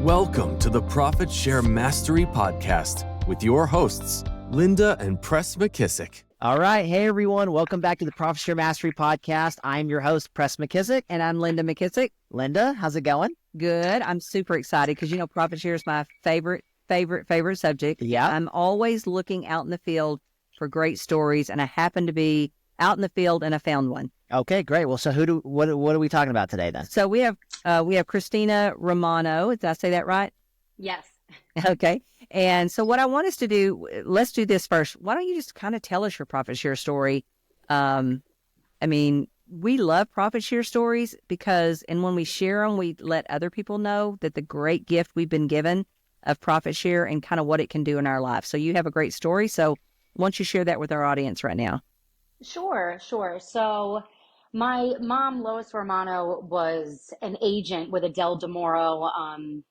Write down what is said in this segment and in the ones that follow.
Welcome to the Profit Share Mastery Podcast with your hosts, Linda and Press McKissack. All right. Hey, everyone. Welcome back to the Profit Share Mastery Podcast. I'm your host, Press McKissack. And I'm Linda McKissack. Linda, how's it going? Good. I'm super excited because, profit share is my favorite subject. Yeah. I'm always looking out in the field for great stories, and I happen to be out in the field and I found one. Okay, great. Well, so what are we talking about today then? So we have Christina Romano. Did I say that right? Yes. Okay. And so what I want us to do, let's do this first. Why don't you just kind of tell us your profit share story? We love profit share stories and when we share them, we let other people know that the great gift we've been given of profit share and kind of what it can do in our life. So you have a great story. So why don't you share that with our audience right now? Sure. So my mom, Lois Romano, was an agent with Adele DeMoro,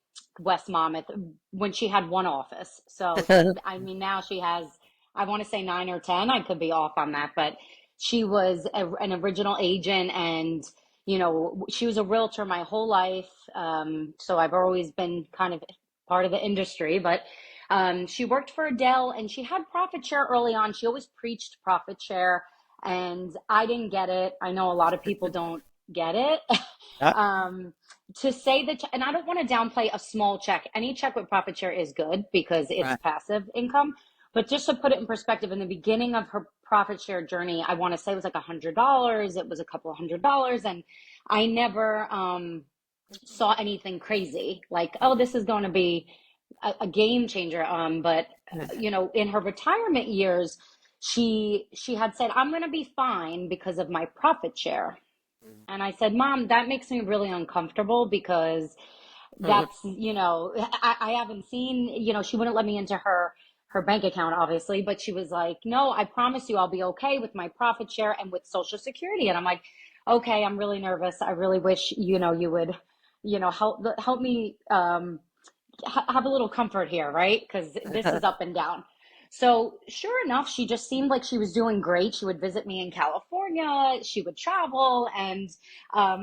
West Monmouth, when she had one office. So, now she has, I want to say 9 or 10. I could be off on that, but she was an original agent, and, she was a realtor my whole life. So I've always been kind of part of the industry, but she worked for Adele, and she had profit share early on. She always preached profit share, and I didn't get it. I know a lot of people don't get it. To say that, and I don't want to downplay a small check. Any check with profit share is good because it's Right. passive income. But just to put it in perspective, in the beginning of her profit share journey, I want to say it was like $100. It was a couple of $100s, and I never saw anything crazy like, oh, this is going to be a game changer. But in her retirement years, she had said, I'm going to be fine because of my profit share. And I said, Mom, that makes me really uncomfortable because that's, I haven't seen, she wouldn't let me into her bank account, obviously, but she was like, no, I promise you I'll be okay with my profit share and with Social Security. And I'm like, okay, I'm really nervous. I really wish, you would, help me have a little comfort here, right? Because this is up and down. So sure enough, she just seemed like she was doing great. She would visit me in California. She would travel. And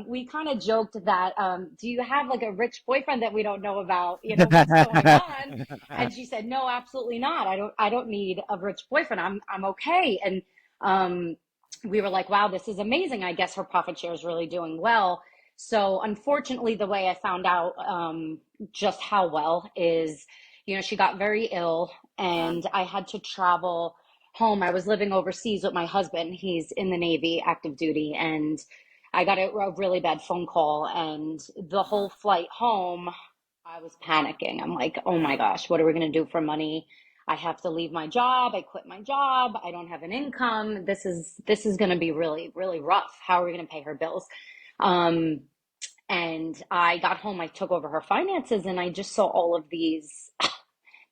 we kind of joked that, do you have like a rich boyfriend that we don't know about? What's going on? And she said, no, absolutely not. I don't need a rich boyfriend. I'm okay. And we were like, wow, this is amazing. I guess her profit share is really doing well. So unfortunately, the way I found out just how well is, she got very ill and I had to travel home. I was living overseas with my husband. He's in the Navy, active duty. And I got a really bad phone call, and the whole flight home, I was panicking. I'm like, oh my gosh, what are we going to do for money? I have to leave my job. I quit my job. I don't have an income. This is going to be really, really rough. How are we going to pay her bills? And I got home, I took over her finances, and I just saw all of these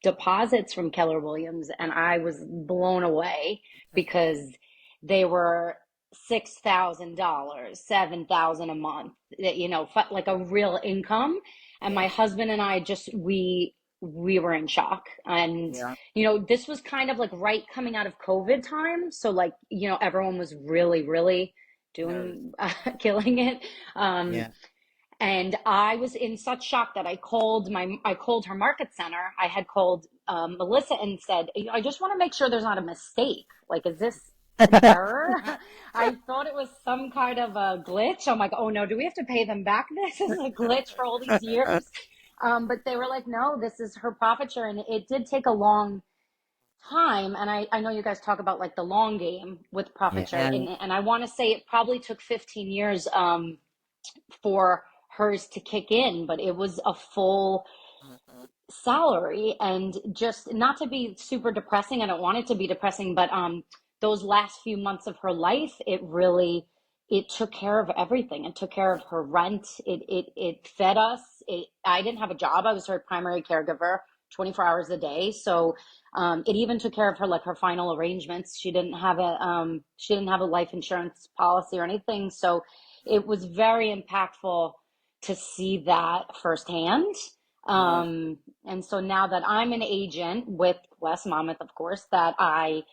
deposits from Keller Williams, and I was blown away because they were $6,000, $7,000 a month, like a real income. And my husband and I we were in shock. And, this was kind of like right coming out of COVID time. So like, everyone was really, really doing, killing it. And I was in such shock that I called her market center. I had called Melissa and said, I just want to make sure there's not a mistake. Like, is this an error? I thought it was some kind of a glitch. I'm like, oh no, do we have to pay them back? This is a glitch for all these years. But they were like, no, this is her profit share. And it did take a long time. And I know you guys talk about like the long game with profit share. And I want to say it probably took 15 years for hers to kick in, but it was a full salary. And just not to be super depressing, I don't want it to be depressing, but those last few months of her life, it took care of everything. It took care of her rent. It fed us. I didn't have a job. I was her primary caregiver 24 hours a day. So it even took care of her, like her final arrangements. She didn't have a life insurance policy or anything. So it was very impactful to see that firsthand. And so now that I'm an agent with West Monmouth, of course, that I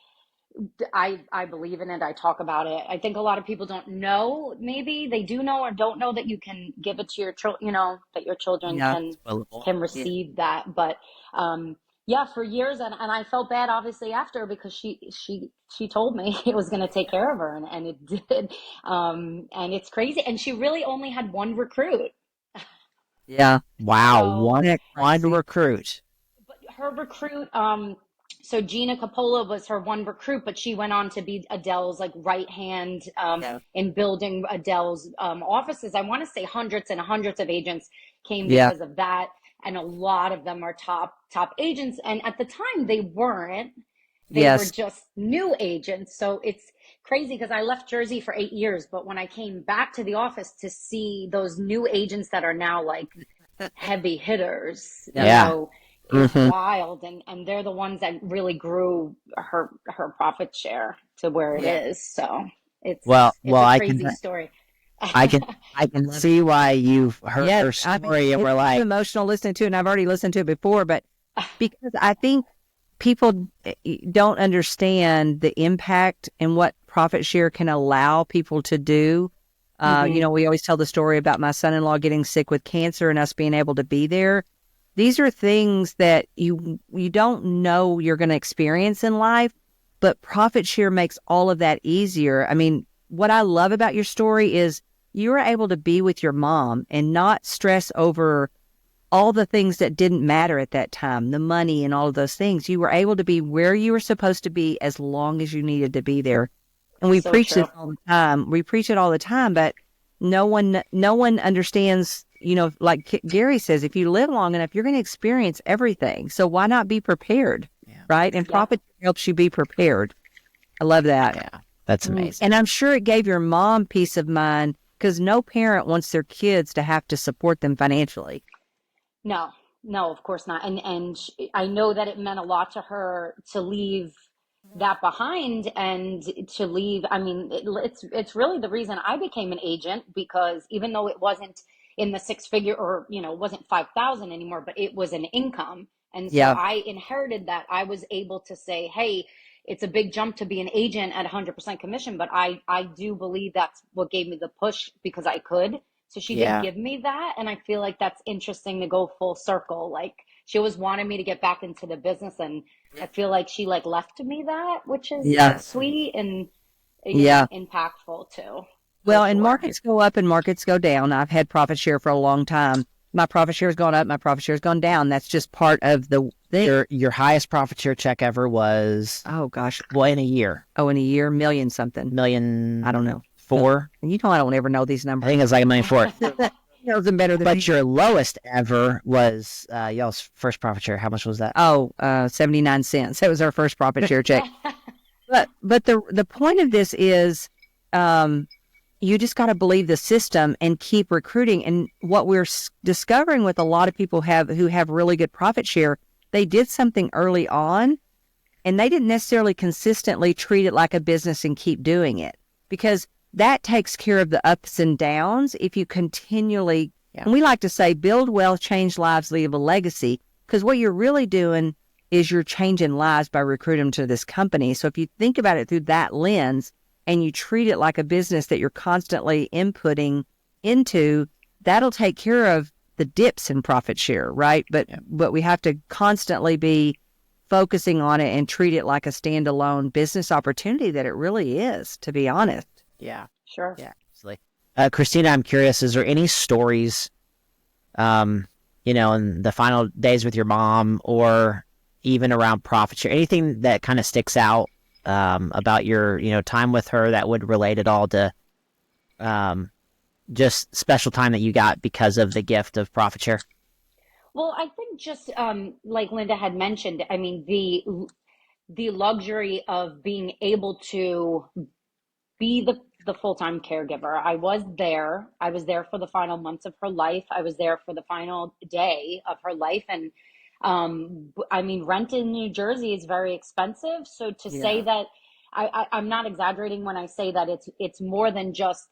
I believe in it. I talk about it. I think a lot of people don't know, maybe they do know or don't know that you can give it to your children, that your children Yeah. can Yeah. receive that. But yeah, for years, and I felt bad obviously after, because she told me it was going to take care of her, and it did. And it's crazy. And she really only had one recruit. Yeah. Wow, So, one recruit. but her recruit, so Gina Coppola was her one recruit, but she went on to be Adele's like right hand Yeah. in building Adele's offices. I want to say hundreds and hundreds of agents came Yeah. because of that, and a lot of them are top agents. And at the time, they weren't. They were Yes. just new agents. So it's crazy, because I left Jersey for 8 years, but when I came back to the office to see those new agents that are now like heavy hitters, Yeah. is Hmm. wild. And they're the ones that really grew her profit share to where it Yeah. is. So Well, it's a I crazy story. I can see why you've heard Yeah. her I mean, story and we're it's like, emotional listening to it, and I've already listened to it before, but because I think people don't understand the impact and what profit share can allow people to do. Mhm. We always tell the story about my son-in-law getting sick with cancer and us being able to be there. These are things that you don't know you're going to experience in life, but profit share makes all of that easier. I mean, what I love about your story is you were able to be with your mom and not stress over all the things that didn't matter at that time, the money and all of those things. You were able to be where you were supposed to be as long as you needed to be there. And we So preach this true. all the time. We preach it all the time, but no one understands, like Gary says, if you live long enough, you're going to experience everything. So why not be prepared? Yeah. Right? And Yeah. profit helps you be prepared. I love that. yeah, that's amazing. And I'm sure it gave your mom peace of mind, because no parent wants their kids to have to support them financially. No, no, of course not. And I know that it meant a lot to her to leave that behind, and to leave. I mean, it's really the reason I became an agent, because even though it wasn't in the six figure, or it wasn't 5,000 anymore, but it was an income. And so Yeah. I inherited that. I was able to say, hey, it's a big jump to be an agent at 100% commission, but I do believe that's what gave me the push, because I could. So she did Yeah. give me that. And I feel like that's interesting to go full circle. Like, she always wanted me to get back into the business. And I feel like she like left me that, which is Yeah. sweet and, Yeah. impactful too, for Well, and sure. markets go up and markets go down. I've had profit share for a long time. My profit share has gone up. My profit share has gone down. That's just part of the thing. Your highest profit share check ever was, Oh, gosh. well, in a year, In a year, million something. million I don't know. four. And I don't ever know these I numbers. think it's like $1,000,004. He knows them better than me. But your lowest ever was y'all's first profit share. How much was that? 79 cents. That was our first profit share check. But the point of this is, you just got to believe the system and keep recruiting. And what we're discovering with a lot of people who have really good profit share, they did something early on, and they didn't necessarily consistently treat it like a business and keep doing it, because that takes care of the ups and downs. If you continually, and we like to say, build wealth, change lives, leave a legacy, because what you're really doing is you're changing lives by recruiting them to this company. So if you think about it through that lens, and you treat it like a business that you're constantly inputting into, that'll take care of the dips in profit share, right? But we have to constantly be focusing on it and treat it like a standalone business opportunity that it really is, to be honest. Yeah. Sure. Yeah, absolutely. Christina, I'm curious, is there any stories, in the final days with your mom, or even around profit share, anything that kind of sticks out about your, time with her that would relate at all to just special time that you got because of the gift of profit share? Well, I think just like Linda had mentioned, I mean, the luxury of being able to be the full-time caregiver. I was there. I was there for the final months of her life. I was there for the final day of her life. And I mean, rent in New Jersey is very expensive. So to say that, I'm not exaggerating when I say that it's more than just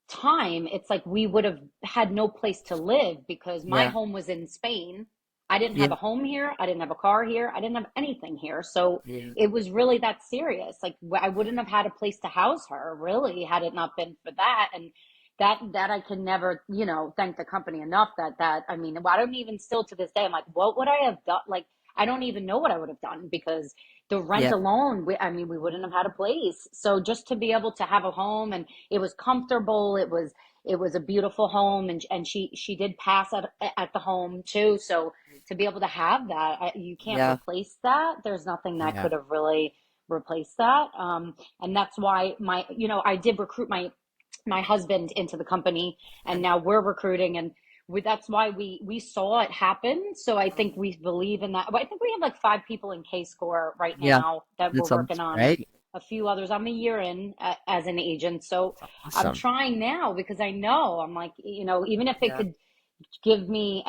time. It's like we would have had no place to live, because my home was in Spain. I didn't have a home here. I didn't have a car here. I didn't have anything here. So it was really that serious. Like I wouldn't have had a place to house her really had it not been for that. And that I can never, thank the company enough I mean, I don't even still to this day, I'm like, what would I have done? Like, I don't even know what I would have done because the rent alone, we wouldn't have had a place. So just to be able to have a home and it was comfortable, it was a beautiful home and she did pass at the home too. So to be able to have that, you can't replace that. There's nothing that could have really replaced that. And that's why I did recruit my husband into the company and now we're recruiting and that's why we saw it happen. So I think we believe in that. I think we have like 5 people in K-Score right now that we're working on. Right. A few others. I'm a year in as an agent. So Awesome. I'm trying now because I know I'm like, even if it could give me,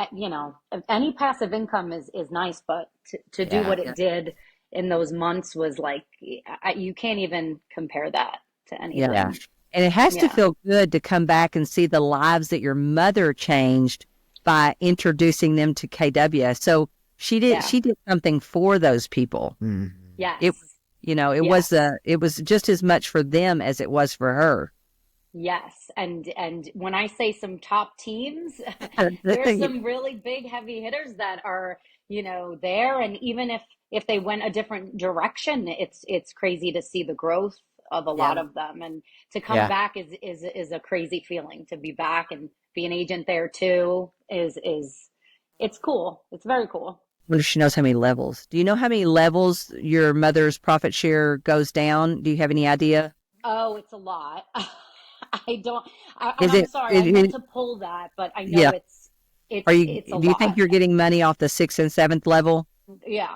any passive income is nice, but to do what it did in those months was like, you can't even compare that to anything. Yeah. And it has to feel good to come back and see the lives that your mother changed by introducing them to KW. So she did something for those people. Mm. Yes. It was just as much for them as it was for her. Yes. And when I say some top teams, there's some really big heavy hitters that are, there. And even if they went a different direction, it's crazy to see the growth of a lot of them, and to come back is a crazy feeling. To be back and be an agent there too it's cool. It's very cool. I wonder if she knows how many levels. Do you know how many levels your mother's profit share goes down? Do you have any idea? Oh, it's a lot. I don't. I'm sorry. I meant to pull that, but I know it's a lot. Do you think you're getting money off the 6th and 7th level? Yeah.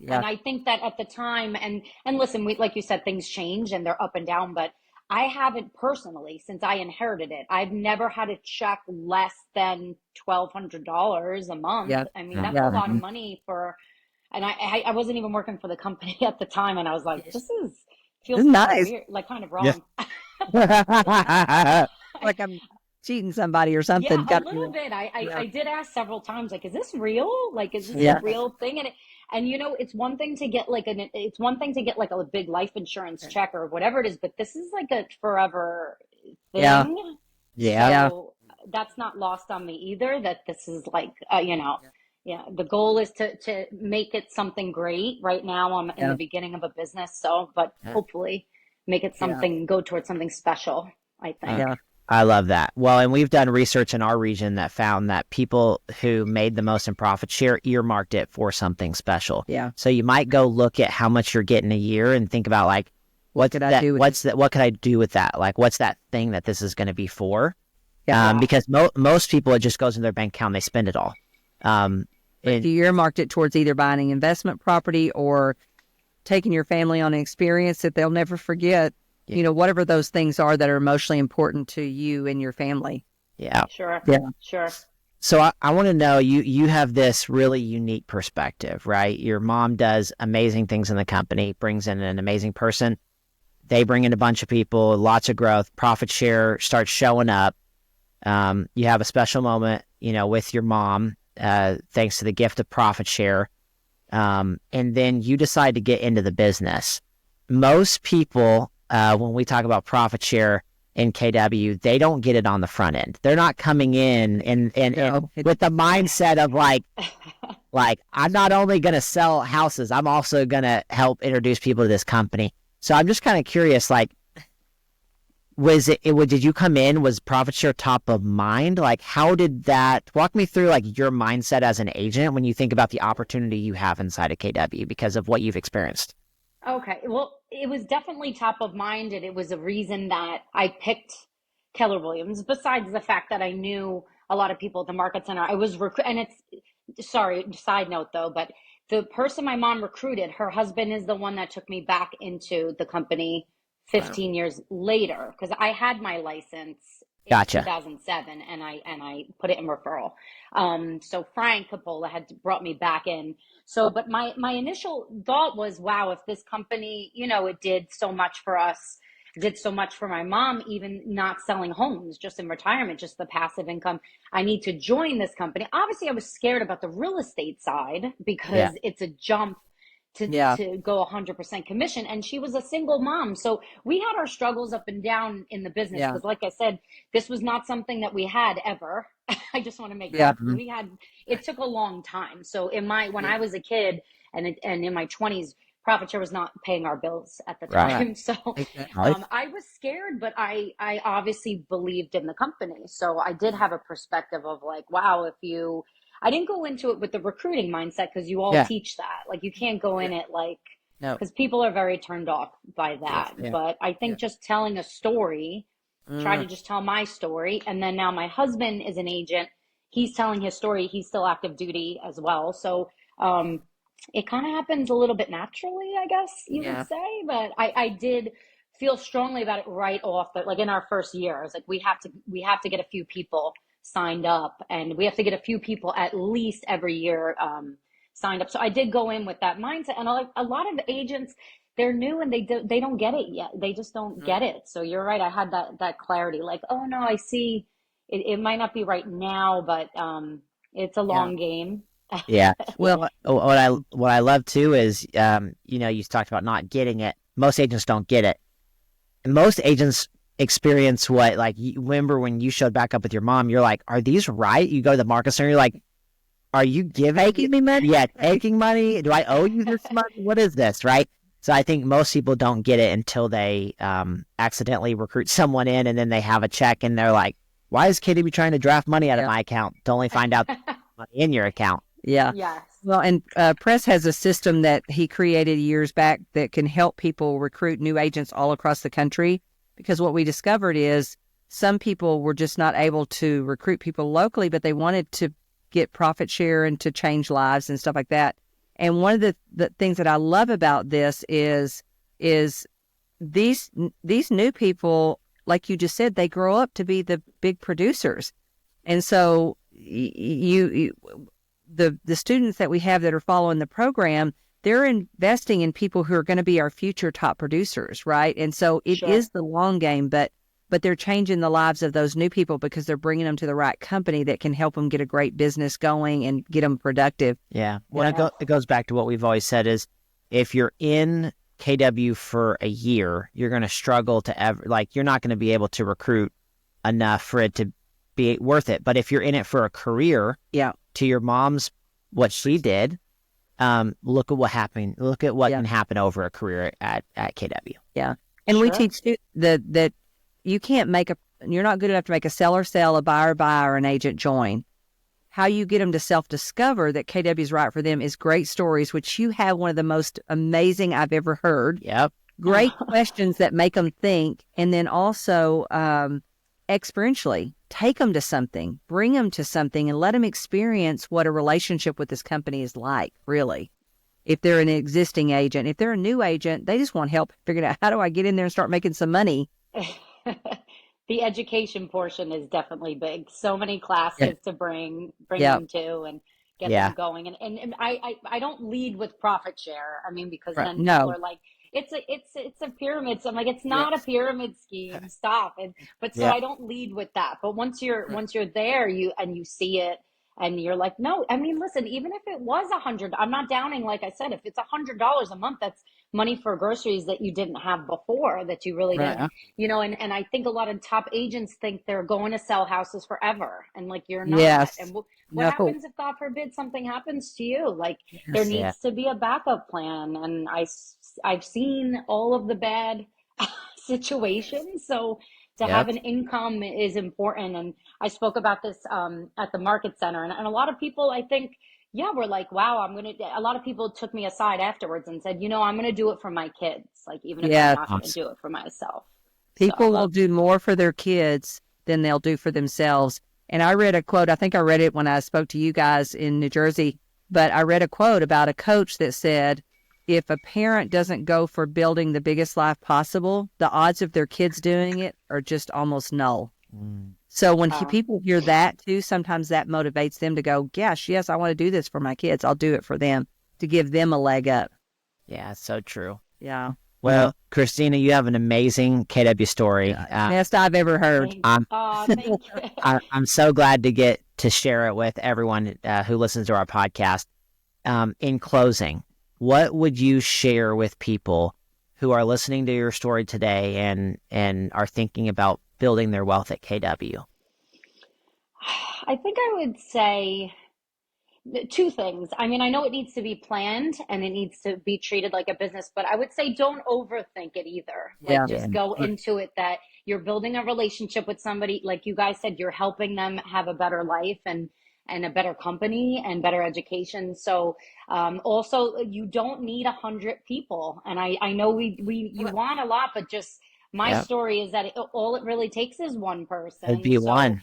And I think that at the time, and listen, like you said, things change and they're up and down, but I haven't personally, since I inherited it, I've never had a check less than $1,200 a month. Yeah. I mean, that's a lot of money and I wasn't even working for the company at the time. And I was like, feels nice. weird, like kind of wrong. Like I'm cheating somebody or something. Yeah, a little bit. I did ask several times, like, is this real? Like, is this a real thing? And it's one thing to get like a big life insurance check or whatever it is, but this is like a forever thing. Yeah. So that's not lost on me either, that this is like, the goal is to make it something great. Right now I'm in the beginning of a business. So, but hopefully make it go towards something special, I think. Yeah. I love that. Well, and we've done research in our region that found that people who made the most in profit share earmarked it for something special. Yeah. So you might go look at how much you're getting a year and think about like, what could I do with that? Like, what's that thing that this is going to be for? Because most people, it just goes in their bank account and they spend it all. If you earmarked it towards either buying an investment property or taking your family on an experience that they'll never forget, whatever those things are that are emotionally important to you and your family. Yeah. Sure. Yeah. Sure. So I want to know, you have this really unique perspective, right? Your mom does amazing things in the company, brings in an amazing person. They bring in a bunch of people, lots of growth, profit share starts showing up. You have a special moment, with your mom, thanks to the gift of profit share. And then you decide to get into the business. Most people, when we talk about profit share in KW, they don't get it on the front end. They're not coming in and with the mindset of like I'm not only going to sell houses, I'm also going to help introduce people to this company. So I'm just kind of curious, like, did you come in, was profit share top of mind? Like, how did that, walk me through like your mindset as an agent when you think about the opportunity you have inside of KW because of what you've experienced? Okay. Well, it was definitely top of mind, and it was a reason that I picked Keller Williams, besides the fact that I knew a lot of people at the market center. I was side note though, but the person my mom recruited, her husband is the one that took me back into the company 15 years later, because I had my license in 2007 and I put it in referral. So Frank Capola had brought me back in. So, but my initial thought was, wow, if this company, it did so much for us did so much for my mom, even not selling homes, just in retirement, just the passive income. I need to join this company. Obviously, I was scared about the real estate side because it's a jump to go 100% commission. And she was a single mom. So we had our struggles up and down in the business because, like I said, this was not something that we had ever. I just want to make that we had, it took a long time. So when I was a kid and in my 20s, profit share was not paying our bills at the time. So I was scared, but I obviously believed in the company. So I did have a perspective of like, wow, I didn't go into it with the recruiting mindset because you all teach that. Like you can't go in it like, because people are very turned off by that. But I think just telling a story, try to just tell my story. And then now my husband is an agent. He's telling his story. He's still active duty as well. So it kind of happens a little bit naturally, I guess you would say. But I did feel strongly about it right off. But like in our first year, I was like, we have to get a few people signed up, and we have to get a few people at least every year signed up. So I did go in with that mindset. And a lot of agents, they're new and they don't get it yet. They just don't get it. So you're right. I had that clarity, like, oh no, I see it might not be right now, but it's a long game. Yeah. Well, what I love too is, you talked about not getting it. Most agents don't get it. And most agents experience what, like, you remember when you showed back up with your mom, you're like, are these right? You go to the market center, you're like, are you taking me money? Yeah, taking money. Do I owe you this money? What is this, right? So I think most people don't get it until they accidentally recruit someone in, and then they have a check and they're like, why is KW trying to draft money out of my account to only find out money in your account? Yeah. Yes. Well, and Press has a system that he created years back that can help people recruit new agents all across the country. Because what we discovered is some people were just not able to recruit people locally, but they wanted to get profit share and to change lives and stuff like that. And one of the things that I love about this is these new people, like you just said, they grow up to be the big producers. And so the students that we have that are following the program, they're investing in people who are going to be our future top producers, right? And so it is the long game, but they're changing the lives of those new people because they're bringing them to the right company that can help them get a great business going and get them productive. Yeah. Well, it goes back to what we've always said is, if you're in KW for a year, you're going to struggle to you're not going to be able to recruit enough for it to be worth it. But if you're in it for a career, to your mom's, what she did, look at what happened. Look at what can happen over a career at KW. Yeah. And we teach that you can't you're not good enough to make a seller sell, a buyer buy, or an agent join. How you get them to self-discover that KW is right for them is great stories, which you have one of the most amazing I've ever heard. Yep. Great questions that make them think. And then also experientially, take them to something, bring them to something, and let them experience what a relationship with this company is like, really. If they're an existing agent, if they're a new agent, they just want help figuring out, how do I get in there and start making some money? The education portion is definitely big. So many classes to bring them to and get them going. And I don't lead with profit share. I mean, because then people are like, it's a pyramid. So I'm like, it's not a pyramid scheme. Stop. I don't lead with that. But once you're there, you see it, and you're like, no, I mean, listen, even if it was $100, I'm not downing. Like I said, if it's $100 a month, that's money for groceries that you didn't have before, that you really didn't, and I think a lot of top agents think they're going to sell houses forever. And like, you're not. Yes. And what happens if, God forbid, something happens to you? Like, there needs to be a backup plan. And I've seen all of the bad situations. So to have an income is important. And I spoke about this at the market center. And a lot of people, I think, we're like, wow, a lot of people took me aside afterwards and said, I'm going to do it for my kids. Like, even if I'm not going to do it for myself. People will do more for their kids than they'll do for themselves. And I read a quote, I think I read it when I spoke to you guys in New Jersey, but I read a quote about a coach that said, if a parent doesn't go for building the biggest life possible, the odds of their kids doing it are just almost null. So when people hear that too, sometimes that motivates them to go, yes, I want to do this for my kids. I'll do it for them, to give them a leg up. Yeah, so true. Yeah. Well, Christina, you have an amazing KW story. Best I've ever heard. Thank you. I'm so glad to get to share it with everyone who listens to our podcast. In closing, what would you share with people who are listening to your story today and are thinking about building their wealth at KW? I think I would say two things. I mean, I know it needs to be planned and it needs to be treated like a business, but I would say don't overthink it either. Like, Yeah. just go into it that you're building a relationship with somebody. Like you guys said, you're helping them have a better life and a better company and better education. So also, you don't need 100 people. And I know you want a lot, but just my Yep. story is that all it really takes is one person. It'd be one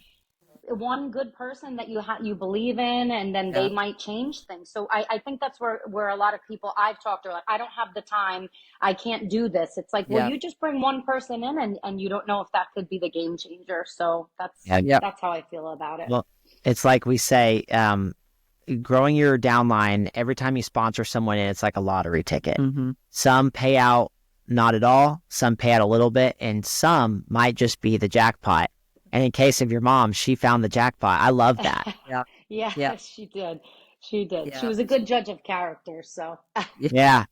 good person that you believe in, and then they might change things. So I think that's where a lot of people I've talked to are like, I don't have the time, I can't do this. It's like, well, you just bring one person in and you don't know if that could be the game changer. So that's how I feel about it. Well, it's like we say, growing your downline, every time you sponsor someone in, it's like a lottery ticket. Mm-hmm. Some pay out not at all, some pay out a little bit, and some might just be the jackpot. And in case of your mom, she found the jackpot. I love that. Yeah, she did. Yeah. She was a good judge of character. So Yeah.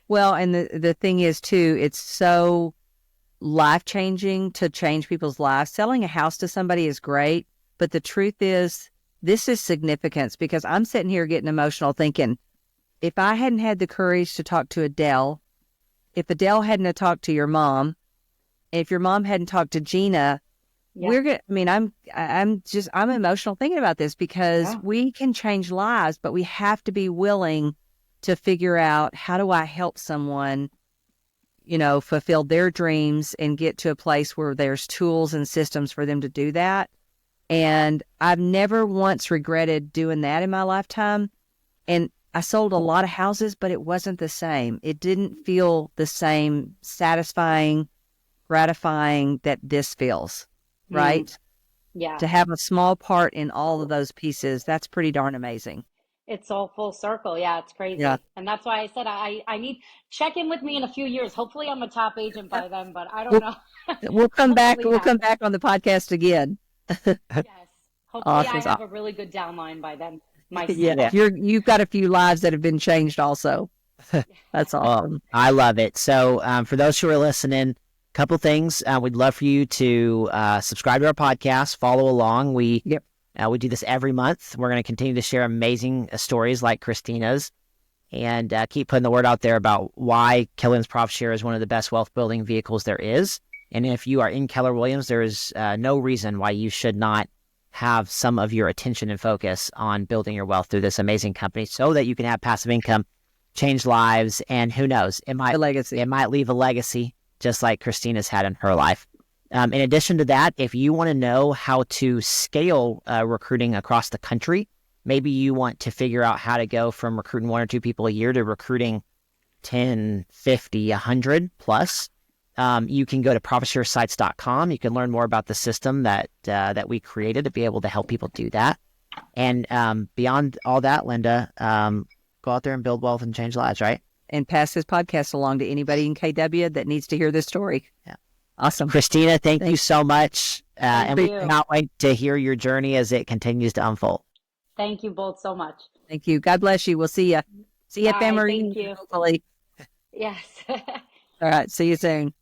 Well, and the thing is too, it's so life-changing to change people's lives. Selling a house to somebody is great, but the truth is, this is significance, because I'm sitting here getting emotional thinking, if I hadn't had the courage to talk to Adele, if Adele hadn't have talked to your mom, if your mom hadn't talked to Gina, I'm emotional thinking about this, because we can change lives, but we have to be willing to figure out, how do I help someone, fulfill their dreams and get to a place where there's tools and systems for them to do that. And I've never once regretted doing that in my lifetime. And I sold a lot of houses, but it wasn't the same. It didn't feel the same satisfying, gratifying that this feels. Right? Yeah. To have a small part in all of those pieces, that's pretty darn amazing. It's all full circle. Yeah, it's crazy. Yeah. And that's why I said I need check in with me in a few years. Hopefully I'm a top agent by then, but I don't know. We'll come back. We'll come back on the podcast again. Yes. Hopefully Awesome. I have a really good downline by then. Yeah. You've got a few lives that have been changed also. That's awesome. I love it. So for those who are listening, couple things. We'd love for you to subscribe to our podcast, follow along. We do this every month. We're going to continue to share amazing stories like Christina's, and keep putting the word out there about why Keller Williams Profit Share is one of the best wealth building vehicles there is. And if you are in Keller Williams, there is no reason why you should not have some of your attention and focus on building your wealth through this amazing company, so that you can have passive income, change lives, and who knows, it might leave a legacy, just like Christina's had in her life. In addition to that, if you want to know how to scale recruiting across the country, maybe you want to figure out how to go from recruiting 1 or 2 people a year to recruiting 10, 50, 100 plus, you can go to profitsharesites.com. You can learn more about the system that we created to be able to help people do that. And beyond all that, Linda, go out there and build wealth and change lives, right? And pass this podcast along to anybody in KW that needs to hear this story. Yeah. Awesome. Christina, thank you so much. And we you. cannot wait to hear your journey as it continues to unfold. Thank you both so much. Thank you. God bless you. We'll see you. See you at All Fan right, Marine, thank you. hopefully. Yes. All right. See you soon.